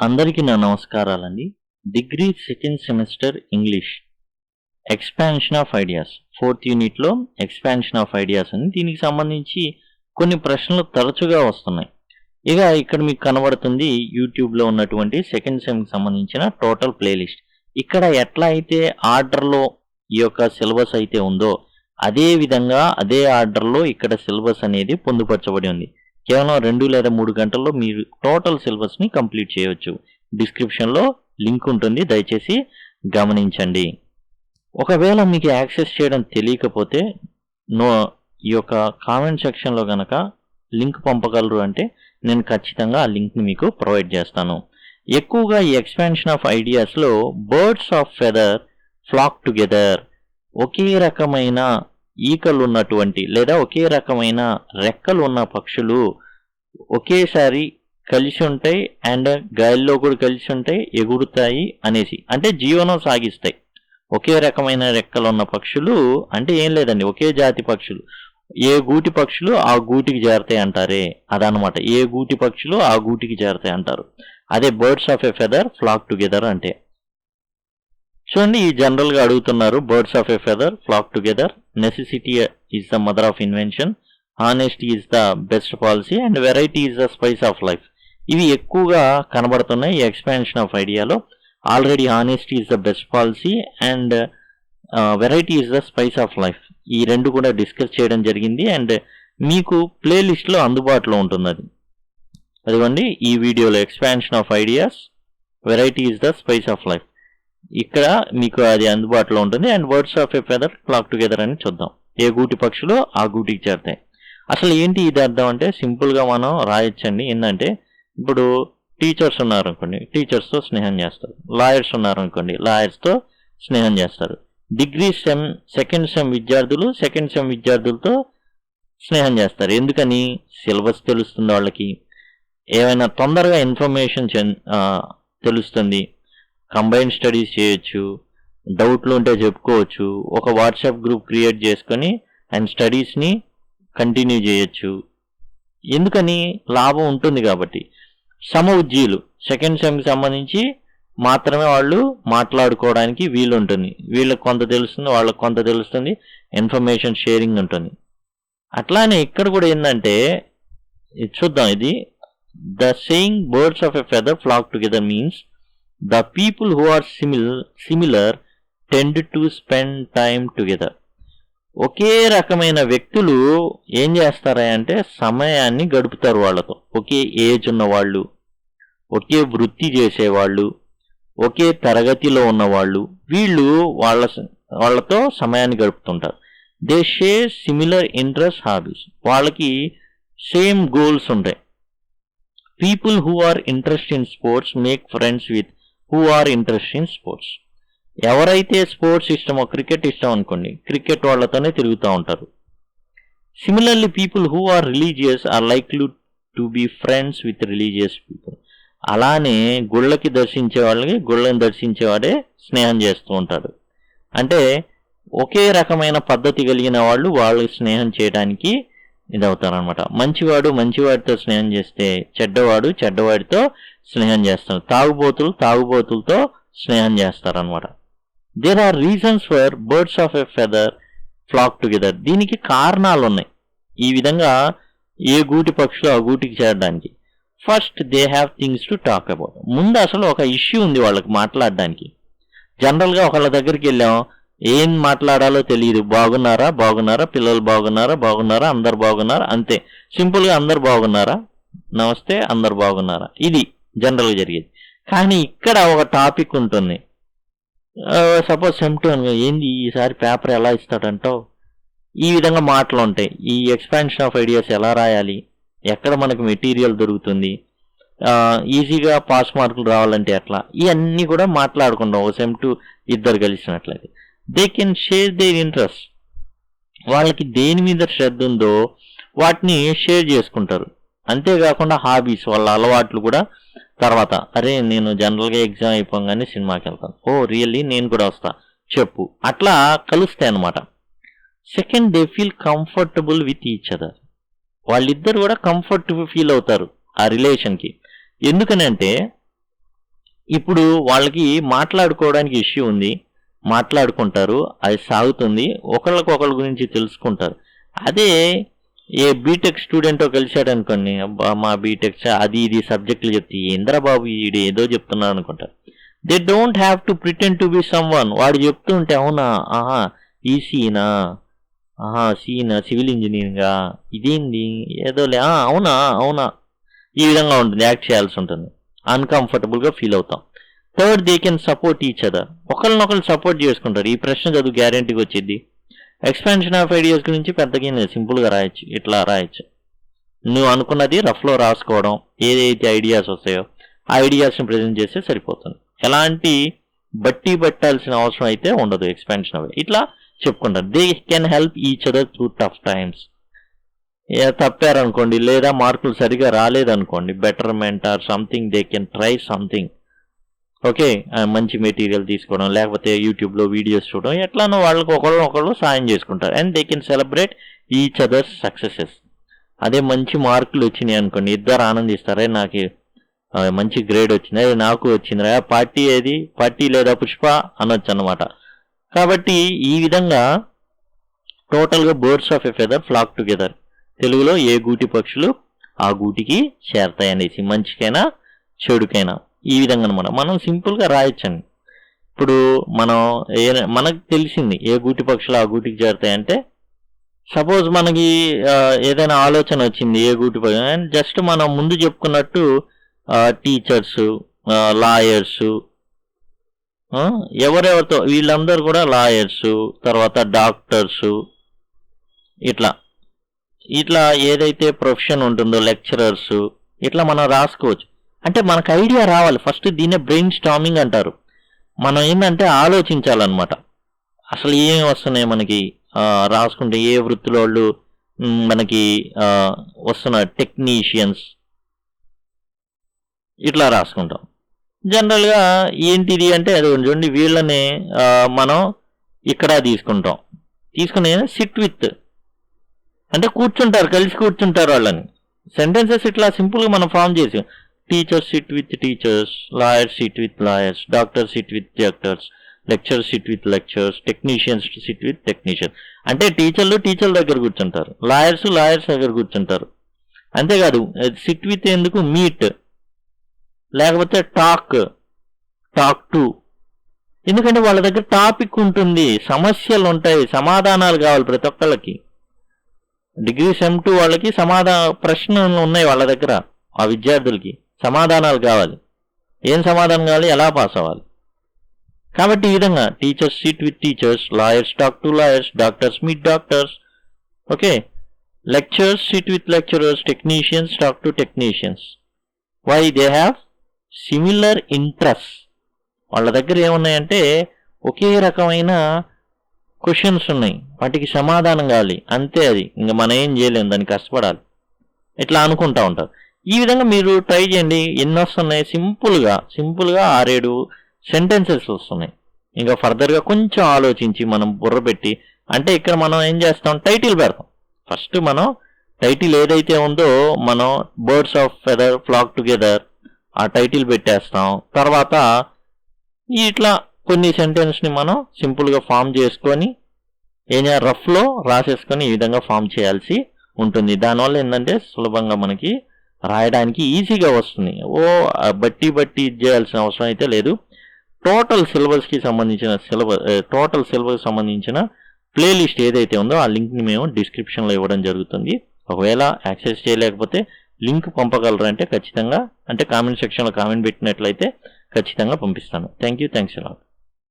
అందరికీ నా నమస్కారాలండి. Degree second semester English expansion of ideas 4th యూనిట్లో ఎక్స్పాన్షన్ ఆఫ్ ఐడియాస్ అని దీనికి సంబంధించి కొన్ని ప్రశ్నలు తరచుగా వస్తున్నాయి. ఇక ఇక్కడ మీకు కనబడుతుంది యూట్యూబ్లో ఉన్నటువంటి సెకండ్ సెమ్కి సంబంధించిన టోటల్ ప్లేలిస్ట్. ఇక్కడ ఎట్లా అయితే ఆర్డర్లో ఈ యొక్క సిలబస్ అయితే ఉందో అదే విధంగా అదే ఆర్డర్లో ఇక్కడ సిలబస్ అనేది పొందుపరచబడి ఉంది. కేవలం 2 లేదా 3 గంటల్లో మీరు టోటల్ సిలబస్ని కంప్లీట్ చేయవచ్చు. డిస్క్రిప్షన్లో లింక్ ఉంటుంది, దయచేసి గమనించండి. ఒకవేళ మీకు యాక్సెస్ చేయడం తెలియకపోతే ఈ యొక్క కామెంట్ సెక్షన్లో కనుక లింక్ పంపగలరు అంటే నేను ఖచ్చితంగా ఆ లింక్ని మీకు ప్రొవైడ్ చేస్తాను. ఎక్కువగా ఈ ఎక్స్పాన్షన్ ఆఫ్ ఐడియాస్లో birds of feather flock together, ఒకే రకమైన ఈకలు ఉన్నటువంటి లేదా ఒకే రకమైన రెక్కలు ఉన్న పక్షులు ఒకేసారి కలిసి ఉంటాయి అండ్ గాలిలో కూడా కలిసి ఉంటాయి, ఎగురుతాయి అనేసి, అంటే జీవనం సాగిస్తాయి. ఒకే రకమైన రెక్కలు ఉన్న పక్షులు అంటే ఏం లేదండి, ఒకే జాతి పక్షులు. ఏ గూటి పక్షులు ఆ గూటికి చేరతాయి అంటారే, అదనమాట. ఏ గూటి పక్షులు ఆ గూటికి చేరతాయి అంటారు. అదే birds of a feather flock together అంటే. చూడండి, ఈ జనరల్గా అడుగుతున్నారు. Birds of a feather flock together, necessity is the mother of invention, honesty is the best policy and variety is the spice of life. ఇవి ఎక్కువగా కనబడుతున్నాయి ఈ ఎక్స్పాన్షన్ ఆఫ్ ఐడియాలో. Already honesty is the best policy and variety is the spice of life, ఈ రెండు కూడా discuss చేయడం జరిగింది. అండ్ మీకు ప్లేలిస్ట్లో అందుబాటులో ఉంటుంది అది. అదిగోండి ఈ వీడియోలో expansion of ideas, variety is the spice of life, ఇక్కడ మీకు అది అందుబాటులో ఉంటుంది. And birds of a feather flock together అని చూద్దాం. ఏ గూటి పక్షులు ఆ గూటికి చేరతాయి. అసలు ఏంటి ఇది అర్థం అంటే సింపుల్గా మనం రాయొచ్చండి. ఏంటంటే ఇప్పుడు టీచర్స్ ఉన్నారనుకోండి, టీచర్స్తో స్నేహం చేస్తారు. లాయర్స్ ఉన్నారనుకోండి, లాయర్స్తో స్నేహం చేస్తారు. డిగ్రీ సెకండ్ సెమ్ విద్యార్థులు సెకండ్ సెమ్ విద్యార్థులతో స్నేహం చేస్తారు. ఎందుకని? సిలబస్ తెలుస్తుంది వాళ్ళకి, ఏమైనా తొందరగా ఇన్ఫర్మేషన్ తెలుస్తుంది, కంబైన్ స్టడీస్ చేయొచ్చు, డౌట్లు ఉంటే చెప్పుకోవచ్చు, ఒక వాట్సాప్ గ్రూప్ క్రియేట్ చేసుకొని అండ్ స్టడీస్ని కంటిన్యూ చేయొచ్చు. ఎందుకని? లాభం ఉంటుంది కాబట్టి. సమ ఉజ్జీలు సెకండ్ సెమ్కి సంబంధించి మాత్రమే వాళ్ళు మాట్లాడుకోవడానికి వీలు ఉంటుంది. వీళ్ళకి కొంత తెలుస్తుంది, వాళ్ళకి కొంత తెలుస్తుంది, ఇన్ఫర్మేషన్ షేరింగ్ ఉంటుంది. అట్లానే ఇక్కడ కూడా ఏంటంటే చూద్దాం. ఇది the saying birds of a feather flock together means the people who are similar tend to spend time together. ఒకే రకమైన వ్యక్తులు ఏం చేస్తారా అంటే సమయాన్ని గడుపుతారు వాళ్ళతో. ఒకే ఏజ్ ఉన్నవాళ్ళు, ఒకే వృత్తి చేసేవాళ్ళు, ఒకే తరగతిలో ఉన్నవాళ్ళు, వీళ్ళు వాళ్ళతో సమయాన్ని గడుపుతుంటారు. They share similar interest, hobbies, వాళ్ళకి సేమ్ గోల్స్ ఉంటాయి. People who are interest in sports make friends with who are interest in sports. ఎవరైతే స్పోర్ట్స్ ఇష్టమో, క్రికెట్ ఇష్టం అనుకోండి, క్రికెట్ వాళ్ళతోనే తిరుగుతూ ఉంటారు. Similarly people who are religious are likely to be friends with religious people. అలానే గుళ్ళకి దర్శించే వాళ్ళకి గుళ్ళని దర్శించేవాడే స్నేహం చేస్తూ ఉంటాడు. అంటే ఒకే రకమైన పద్ధతి కలిగిన వాళ్ళు స్నేహం చేయడానికి ఇదవుతారనమాట. మంచివాడు మంచివాడితో స్నేహం చేస్తే చెడ్డవాడు చెడ్డవాడితో స్నేహం చేస్తారు. తాగుబోతులతో స్నేహం చేస్తారనమాట. There are reasons for birds of a feather flock together. దీనికి కారణాలు ఉన్నాయి ఈ విధంగా ఏ గూటి పక్షులు ఆ గూటికి చేరడానికి. First, they have things to talk about. ముందు అసలు ఒక ఇష్యూ ఉంది వాళ్ళకి మాట్లాడడానికి. జనరల్గా ఒకళ్ళ దగ్గరికి వెళ్ళాం, ఏం మాట్లాడాలో తెలియదు. బాగున్నారా, పిల్లలు బాగున్నారా, అందరు బాగున్నారా, అంతే సింపుల్గా అందరు బాగున్నారా, నమస్తే, అందరు బాగున్నారా, ఇది జనరల్గా జరిగేది. కానీ ఇక్కడ ఒక టాపిక్ ఉంటుంది. సపోజ్ Sem2 అనుకో, ఏంది ఈసారి పేపర్ ఎలా ఇస్తాడంటావు, ఈ విధంగా మాటలు ఉంటాయి. ఈ ఎక్స్పాన్షన్ ఆఫ్ ఐడియాస్ ఎలా రాయాలి, ఎక్కడ మనకు మెటీరియల్ దొరుకుతుంది, ఈజీగా పాస్ మార్కులు రావాలంటే ఎట్లా, ఇవన్నీ కూడా మాట్లాడుకుంటాం. ఒక Sem2 ఇద్దరు కలిసినట్లయితే they can share their interest. వాళ్ళకి దేని మీద శ్రద్ధ ఉందో వాటిని షేర్ చేసుకుంటారు. అంతేకాకుండా హాబీస్, వాళ్ళ అలవాట్లు కూడా. తర్వాత, అరే నేను జనరల్గా ఎగ్జామ్ అయిపోగానే సినిమాకి వెళ్తాను, ఓ రియల్లీ నేను కూడా వస్తా, చెప్పు, అట్లా కలుస్తాయి అన్నమాట. Second, they feel comfortable with each other. వాళ్ళిద్దరు కూడా కంఫర్టబుల్ ఫీల్ అవుతారు ఆ రిలేషన్కి. ఎందుకనంటే ఇప్పుడు వాళ్ళకి మాట్లాడుకోవడానికి ఇష్యూ ఉంది, మాట్లాడుకుంటారు, అది సాగుతుంది, ఒకళ్ళ గురించి తెలుసుకుంటారు. అదే ఏ బీటెక్ స్టూడెంటో కలిశాడు అనుకోండి, అబ్బా మా బీటెక్ అది ఇది సబ్జెక్టులు చెప్తే ఏంద్రా బాబు ఈడు ఏదో చెప్తున్నాడు అనుకుంటారు. They don't have to pretend to be some one. వాడు చెప్తుంటే అవునా, ఆహా ఈసీనా, ఆహా సీనా, సివిల్ ఇంజనీరింగా, ఇదేంది ఏదోలే, అవునా అవునా, ఈ విధంగా ఉంటుంది, యాక్ట్ చేయాల్సి ఉంటుంది, అన్కంఫర్టబుల్గా ఫీల్ అవుతాం. Third, they can support each other. ఒకరినొకరు సపోర్ట్ చేసుకుంటారు. ఈ ప్రశ్న చదువు గ్యారెంటీగా వచ్చింది. ఎక్స్పాన్షన్ ఆఫ్ ఐడియాస్ గురించి పెద్దగా సింపుల్గా రాయొచ్చు, ఇట్లా రాయొచ్చు. నువ్వు అనుకున్నది రఫ్లో రాసుకోవడం, ఏదైతే ఐడియాస్ వస్తాయో ఆ ఐడియాస్ని ప్రజెంట్ చేస్తే సరిపోతుంది. ఎలాంటి బట్టి పట్టాల్సిన అవసరం అయితే ఉండదు. ఎక్స్పాన్షన్ ఆఫ్ ఇట్లా చెప్పుకుంటారు. They can help each other through tough times. తప్పారనుకోండి, లేదా మార్కులు సరిగా రాలేదనుకోండి, betterment or something, they can try something. Okay, మంచి మెటీరియల్ తీసుకోవడం, లేకపోతే యూట్యూబ్లో వీడియోస్ చూడడం, ఎట్లానో వాళ్ళకి ఒకళ్ళు సాయం చేసుకుంటారు. And they can celebrate each others successes. అదే మంచి మార్కులు వచ్చినాయి అనుకోండి, ఇద్దరు ఆనందిస్తారే, నాకు మంచి గ్రేడ్ వచ్చింది, అది నాకు వచ్చింది, పార్టీ ఏది, పార్టీ లేదా పుష్ప అనొచ్చు అన్నమాట. కాబట్టి ఈ విధంగా టోటల్గా birds of a feather flock together, తెలుగులో ఏ గూటి పక్షులు ఆ గూటికి చేరతాయి అనేసి, మంచికైనా చెడుకైనా, ఈ విధంగా అనమాట మనం సింపుల్గా రాయొచ్చండి. ఇప్పుడు మనకు తెలిసింది ఏ గూటి పక్షులు ఆ గూటికి చేరతాయంటే, సపోజ్ మనకి ఏదైనా ఆలోచన వచ్చింది ఏ గూటి పక్షి, జస్ట్ మనం ముందు చెప్పుకున్నట్టు టీచర్స్, లాయర్స్, ఎవరెవరితో వీళ్ళందరూ కూడా లాయర్స్, తర్వాత డాక్టర్స్, ఇట్లా ఇట్లా ఏదైతే ప్రొఫెషన్ ఉంటుందో లెక్చరర్స్, ఇట్లా మనం రాసుకోవచ్చు. అంటే మనకు ఐడియా రావాలి ఫస్ట్. దీన్నే బ్రెయిన్ స్టార్మింగ్ అంటారు. మనం ఏంటంటే ఆలోచించాలన్నమాట, అసలు ఏమి వస్తున్నాయి మనకి, రాసుకుంటే ఏ వృత్తిలో వాళ్ళు మనకి వస్తున్నారు, టెక్నీషియన్స్, ఇట్లా రాసుకుంటాం. జనరల్గా ఏంటిది అంటే అది చూడండి, వీళ్ళని మనం ఇక్కడ తీసుకుని సిట్ విత్ అంటే కూర్చుంటారు, కలిసి కూర్చుంటారు వాళ్ళని. సెంటెన్సెస్ ఇట్లా సింపుల్గా మనం ఫామ్ చేసి, teachers sit with teachers, lawyers SIT with lawyers, doctors SIT with doctors, lectures SIT with lectures, technicians SIT with technicians. అంటే టీచర్ల దగ్గర కూర్చుంటారు, లాయర్స్ దగ్గర కూర్చుంటారు. అంతేకాదు సిట్ విత్ ఎందుకు, మీట్, లేకపోతే టాక్ టు. ఎందుకంటే వాళ్ళ దగ్గర టాపిక్ ఉంటుంది, సమస్యలు ఉంటాయి, సమాధానాలు కావాలి ప్రతి ఒక్కళ్ళకి. డిగ్రీ Sem2 వాళ్ళకి ప్రశ్నలు ఉన్నాయి వాళ్ళ దగ్గర, ఆ విద్యార్థులకి సమాధానాలు కావాలి. ఏం సమాధానం కావాలి, ఎలా పాస్ అవ్వాలి. కాబట్టి ఈ విధంగా teachers sit with teachers, lawyers talk to lawyers, doctors meet doctors, okay, lecturers sit with lecturers, technicians talk to technicians. Why they have similar interest. వాళ్ళ దగ్గర ఏమున్నాయంటే ఒకే రకమైన క్వశ్చన్స్ ఉన్నాయి, వాటికి సమాధానం కావాలి, అంతే. అది ఇంకా మనం ఏం చేయలేము, దానికి కష్టపడాలి, ఇట్లా అనుకుంటా ఉంటారు. ఈ విధంగా మీరు ట్రై చేయండి. ఎన్ని వస్తున్నాయి, సింపుల్గా 6-7 సెంటెన్సెస్ వస్తున్నాయి. ఇంకా ఫర్దర్గా కొంచెం ఆలోచించి మనం బుర్ర పెట్టి, అంటే ఇక్కడ మనం ఏం చేస్తాం, టైటిల్ పెడతాం. ఫస్ట్ మనం టైటిల్ ఏదైతే ఉందో మనం birds of feather flock together ఆ టైటిల్ పెట్టేస్తాం. తర్వాత ఇట్లా కొన్ని సెంటెన్స్ని మనం సింపుల్గా ఫామ్ చేసుకొని రఫ్లో రాసేసుకొని ఈ విధంగా ఫామ్ చేయాల్సి ఉంటుంది. దానివల్ల ఏంటంటే సులభంగా మనకి రాయడానికి ఈజీగా వస్తుంది. బట్టి చేయాల్సిన అవసరం అయితే లేదు. టోటల్ సిలబస్కి సంబంధించిన ప్లేలిస్ట్ ఏదైతే ఉందో ఆ లింక్ని మేము డిస్క్రిప్షన్లో ఇవ్వడం జరుగుతుంది. ఒకవేళ యాక్సెస్ చేయలేకపోతే లింక్ పంపగలరంటే ఖచ్చితంగా, అంటే కామెంట్ సెక్షన్లో కామెంట్ పెట్టినట్లయితే ఖచ్చితంగా పంపిస్తాను. Thanks a lot.